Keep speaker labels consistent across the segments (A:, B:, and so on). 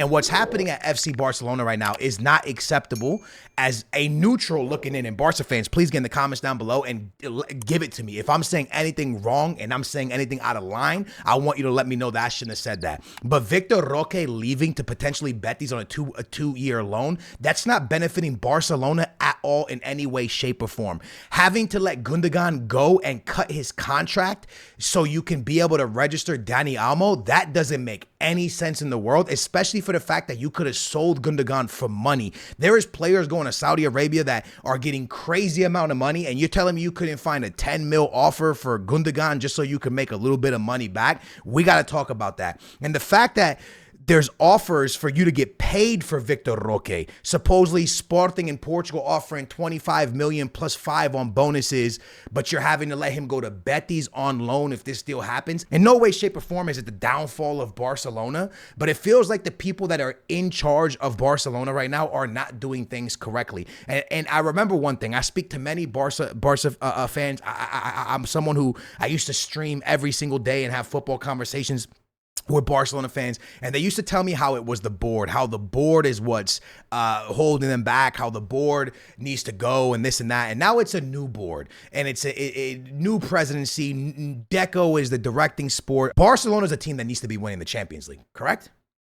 A: And what's happening at FC Barcelona right now is not acceptable. As a neutral looking in, and Barca fans, please get in the comments down below and give it to me. If I'm saying anything wrong and I'm saying anything out of line, I want you to let me know that I shouldn't have said that. But Vitor Roque leaving to potentially Betis on a two-year loan, that's not benefiting Barcelona at all in any way, shape, or form. Having to let Gundogan go and cut his contract so you can be able to register Dani Olmo, that doesn't make any sense in the world, especially for the fact that you could have sold Gundogan for money. There is players going to Saudi Arabia that are getting crazy amount of money, and you're telling me you couldn't find a 10 mil offer for Gundogan just so you could make a little bit of money back? We got to talk about that. And the fact that there's offers for you to get paid for Vitor Roque. Supposedly Sporting in Portugal offering 25 million plus 5 on bonuses, but you're having to let him go to Betis on loan if this deal happens. In no way, shape, or form is it the downfall of Barcelona, but it feels like the people that are in charge of Barcelona right now are not doing things correctly. And I remember one thing. I speak to many Barca fans. I'm someone who I used to stream every single day and have football conversations with Barcelona fans, and they used to tell me how it was the board, how the board is what's holding them back, how the board needs to go and this and that. And now it's a new board and it's a new presidency. Deco is the directing sport. Barcelona is a team that needs to be winning the Champions League, correct?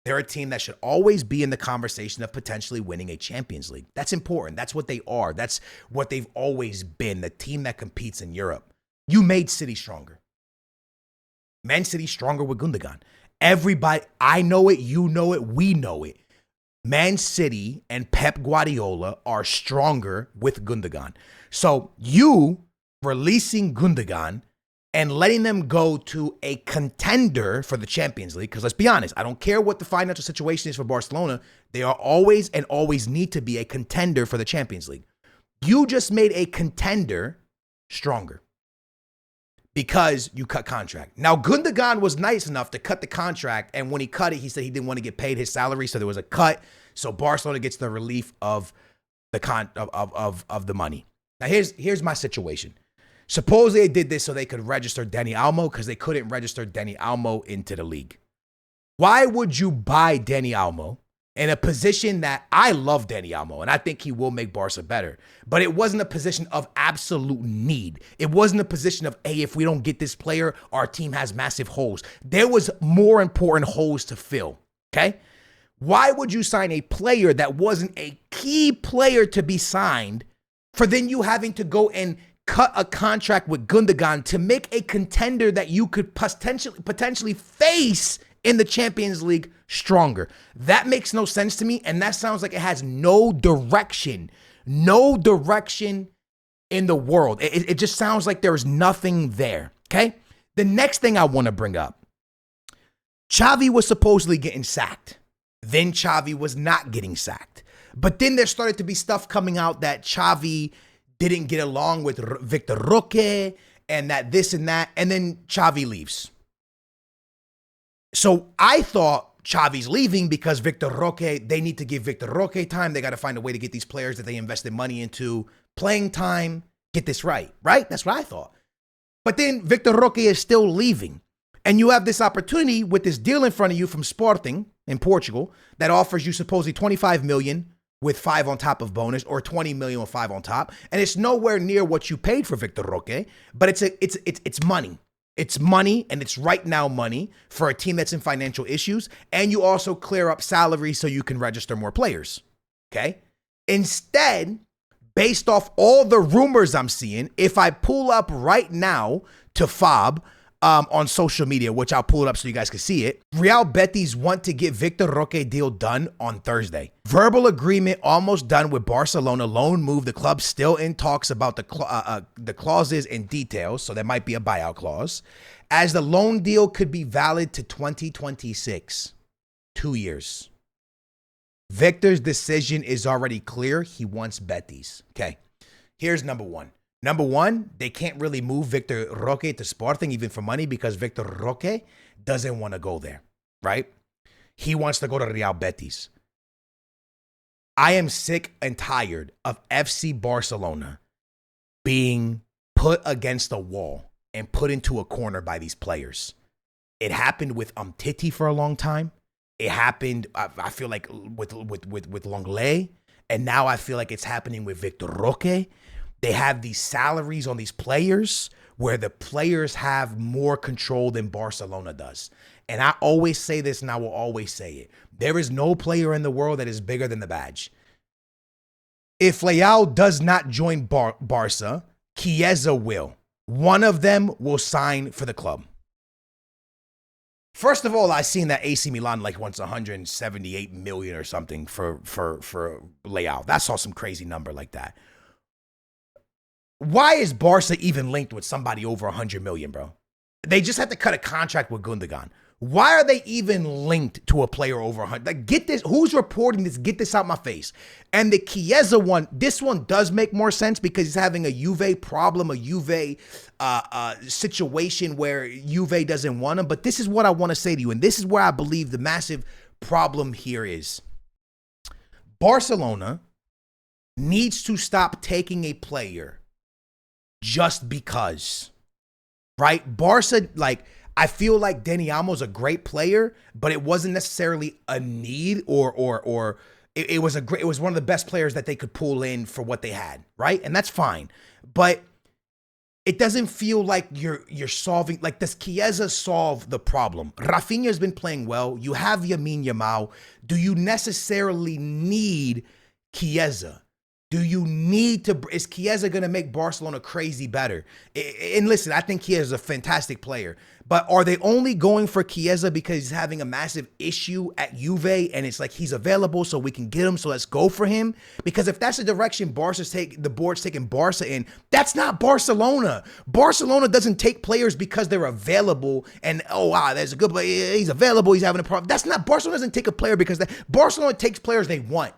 A: They're a team that should always be in the conversation of potentially winning a Champions League. That's important. That's what they are. That's what they've always been, the team that competes in Europe. You made City stronger. Man City stronger with Gundogan. Everybody, I know it, you know it, we know it. Man City and Pep Guardiola are stronger with Gundogan. So you releasing Gundogan and letting them go to a contender for the Champions League, because let's be honest, I don't care what the financial situation is for Barcelona, they are always and always need to be a contender for the Champions League. You just made a contender stronger because you cut contract. Now, Gundogan was nice enough to cut the contract, and when he cut it, he said he didn't want to get paid his salary, so there was a cut. So Barcelona gets the relief of the money. Now, here's my situation. Supposedly they did this so they could register Dani Olmo because they couldn't register Dani Olmo into the league. Why would you buy Dani Olmo in a position that I love Dani Olmo, and I think he will make Barca better, but it wasn't a position of absolute need. It wasn't a position of, hey, if we don't get this player, our team has massive holes. There was more important holes to fill, okay? Why would you sign a player that wasn't a key player to be signed for then you having to go and cut a contract with Gundogan to make a contender that you could potentially face in the Champions League stronger? That makes no sense to me, and that sounds like it has no direction in the world. It just sounds like there's nothing there, okay? The next thing I want to bring up, Xavi was supposedly getting sacked. Then Xavi was not getting sacked. But then there started to be stuff coming out that Xavi didn't get along with Vitor Roque and that this and that, and then Xavi leaves. So I thought Xavi's leaving because Vitor Roque, they need to give Vitor Roque time. They got to find a way to get these players that they invested money into playing time, get this right? That's what I thought. But then Vitor Roque is still leaving. And you have this opportunity with this deal in front of you from Sporting in Portugal that offers you supposedly 25 million with 5 on top of bonus, or 20 million with 5 on top. And it's nowhere near what you paid for Vitor Roque, but it's money. It's money, and it's right now money for a team that's in financial issues. And you also clear up salary so you can register more players, okay? Instead, based off all the rumors I'm seeing, if I pull up right now to Fob on social media, which I'll pull it up so you guys can see it, Real Betis want to get Vitor Roque deal done on Thursday. Verbal agreement almost done with Barcelona. Loan move. The club still in talks about the clauses and details, so there might be a buyout clause, as the loan deal could be valid to 2026, 2 years. Victor's decision is already clear. He wants Betis. Okay, here's number one. Number one, they can't really move Vitor Roque to Sporting even for money because Vitor Roque doesn't want to go there, right? He wants to go to Real Betis. I am sick and tired of FC Barcelona being put against a wall and put into a corner by these players. It happened with Umtiti for a long time. It happened, I feel like, with Longley, and now I feel like it's happening with Vitor Roque. They have these salaries on these players where the players have more control than Barcelona does. And I always say this, and I will always say it. There is no player in the world that is bigger than the badge. If Leao does not join Barca, Chiesa will. One of them will sign for the club. First of all, I seen that AC Milan like wants 178 million or something for Leao. I saw some crazy number like that. Why is Barca even linked with somebody over 100 million, bro? They just had to cut a contract with Gundogan. Why are they even linked to a player over 100? Like, get this. Who's reporting this? Get this out my face. And the Chiesa one, this one does make more sense because he's having a Juve problem, a Juve situation where Juve doesn't want him. But this is what I want to say to you, and this is where I believe the massive problem here is. Barcelona needs to stop taking a player just because, right? Barca, like, I feel like Dani Almo's a great player, but it wasn't necessarily a need or it was one of the best players that they could pull in for what they had, right? And that's fine. But it doesn't feel like you're solving, like, does Chiesa solve the problem? Rafinha's been playing well. You have Lamine Yamal. Do you necessarily need Chiesa? Do you need to, is Chiesa going to make Barcelona crazy better? And listen, I think Chiesa is a fantastic player, but are they only going for Chiesa because he's having a massive issue at Juve and it's like he's available so we can get him, so let's go for him? Because if that's the direction the board's taking Barca in, that's not Barcelona. Barcelona doesn't take players because they're available and, oh, wow, there's a good player, he's available, he's having a problem. That's not, Barcelona doesn't take a player because Barcelona takes players they want.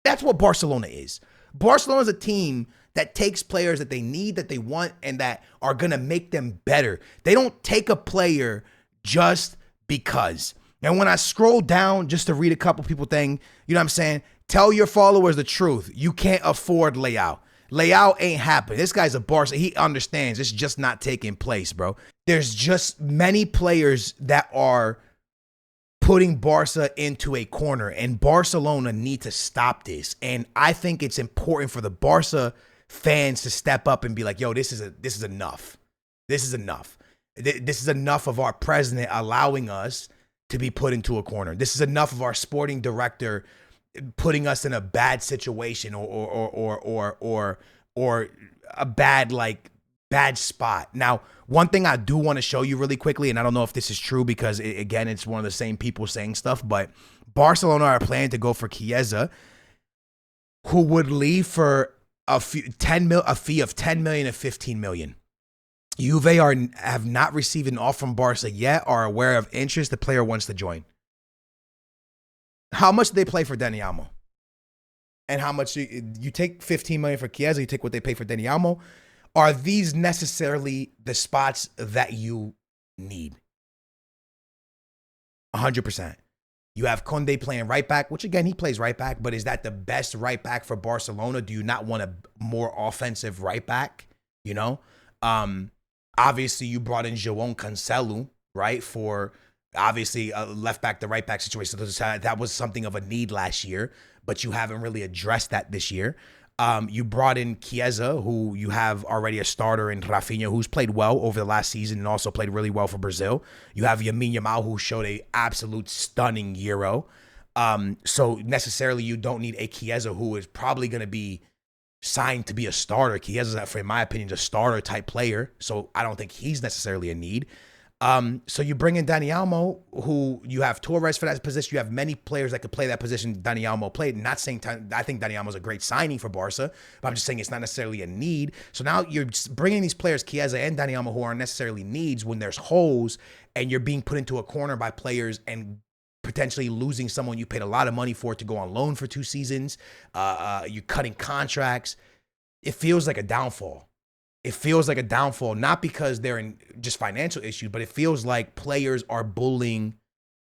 A: That's what Barcelona is. Barcelona is a team that takes players that they need, that they want, and that are going to make them better. They don't take a player just because. And when I scroll down just to read a couple people thing, you know what I'm saying? Tell your followers the truth. You can't afford Leao. Leao ain't happening. This guy's a Barca. He understands. It's just not taking place, bro. There's just many players that are putting Barca into a corner, and Barcelona need to stop this. And I think it's important for the Barca fans to step up and be like, yo, this is enough. This is enough. This is enough of our president allowing us to be put into a corner. This is enough of our sporting director putting us in a bad situation or a bad spot. Now, one thing I do want to show you really quickly, and I don't know if this is true because, again, it's one of the same people saying stuff, but Barcelona are planning to go for Chiesa, who would leave for a fee of 10 million to 15 million. Juve have not received an offer from Barca yet, are aware of interest. The player wants to join. How much do they play for Dani Almo? And how much you take 15 million for Chiesa, you take what they pay for Dani Almo. Are these necessarily the spots that you need? 100%. You have Koundé playing right back, which, again, he plays right back, but is that the best right back for Barcelona? Do you not want a more offensive right back? You know? Obviously, you brought in João Cancelo, right, for obviously a left back to right back situation. That was something of a need last year, but you haven't really addressed that this year. You brought in Chiesa, who you have already a starter in Rafinha, who's played well over the last season and also played really well for Brazil. You have Lamine Yamal, who showed a absolute stunning Euro. So necessarily you don't need a Chiesa who is probably going to be signed to be a starter. Chiesa, in my opinion, is a starter type player, so I don't think he's necessarily a need. So you bring in Dani Almo, who you have Torres for that position. You have many players that could play that position Dani Almo played. Not saying I think Dani Almo is a great signing for Barca, but I'm just saying it's not necessarily a need. So now you're bringing these players, Chiesa and Dani Almo, who aren't necessarily needs when there's holes, and you're being put into a corner by players and potentially losing someone you paid a lot of money for to go on loan for 2 seasons. You're cutting contracts. It feels like a downfall. It feels like a downfall, not because they're in just financial issue, but it feels like players are bullying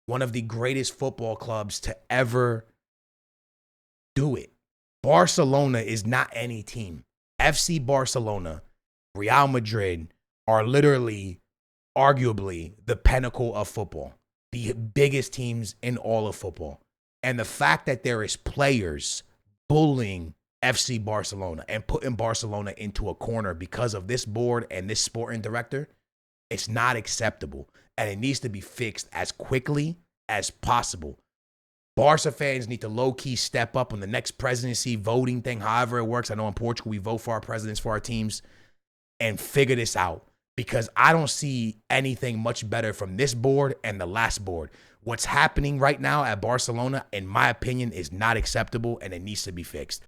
A: one of the greatest football clubs to ever do it. Barcelona is not any team. FC Barcelona, Real Madrid are literally, arguably, the pinnacle of football. the biggest teams in all of football. And the fact that there is players bullying FC Barcelona and putting Barcelona into a corner because of this board and this sporting director, it's not acceptable. And it needs to be fixed as quickly as possible. Barca fans need to low-key step up on the next presidency voting thing, however it works. I know in Portugal we vote for our presidents for our teams, and figure this out, because I don't see anything much better from this board and the last board. What's happening right now at Barcelona, in my opinion, is not acceptable, and it needs to be fixed.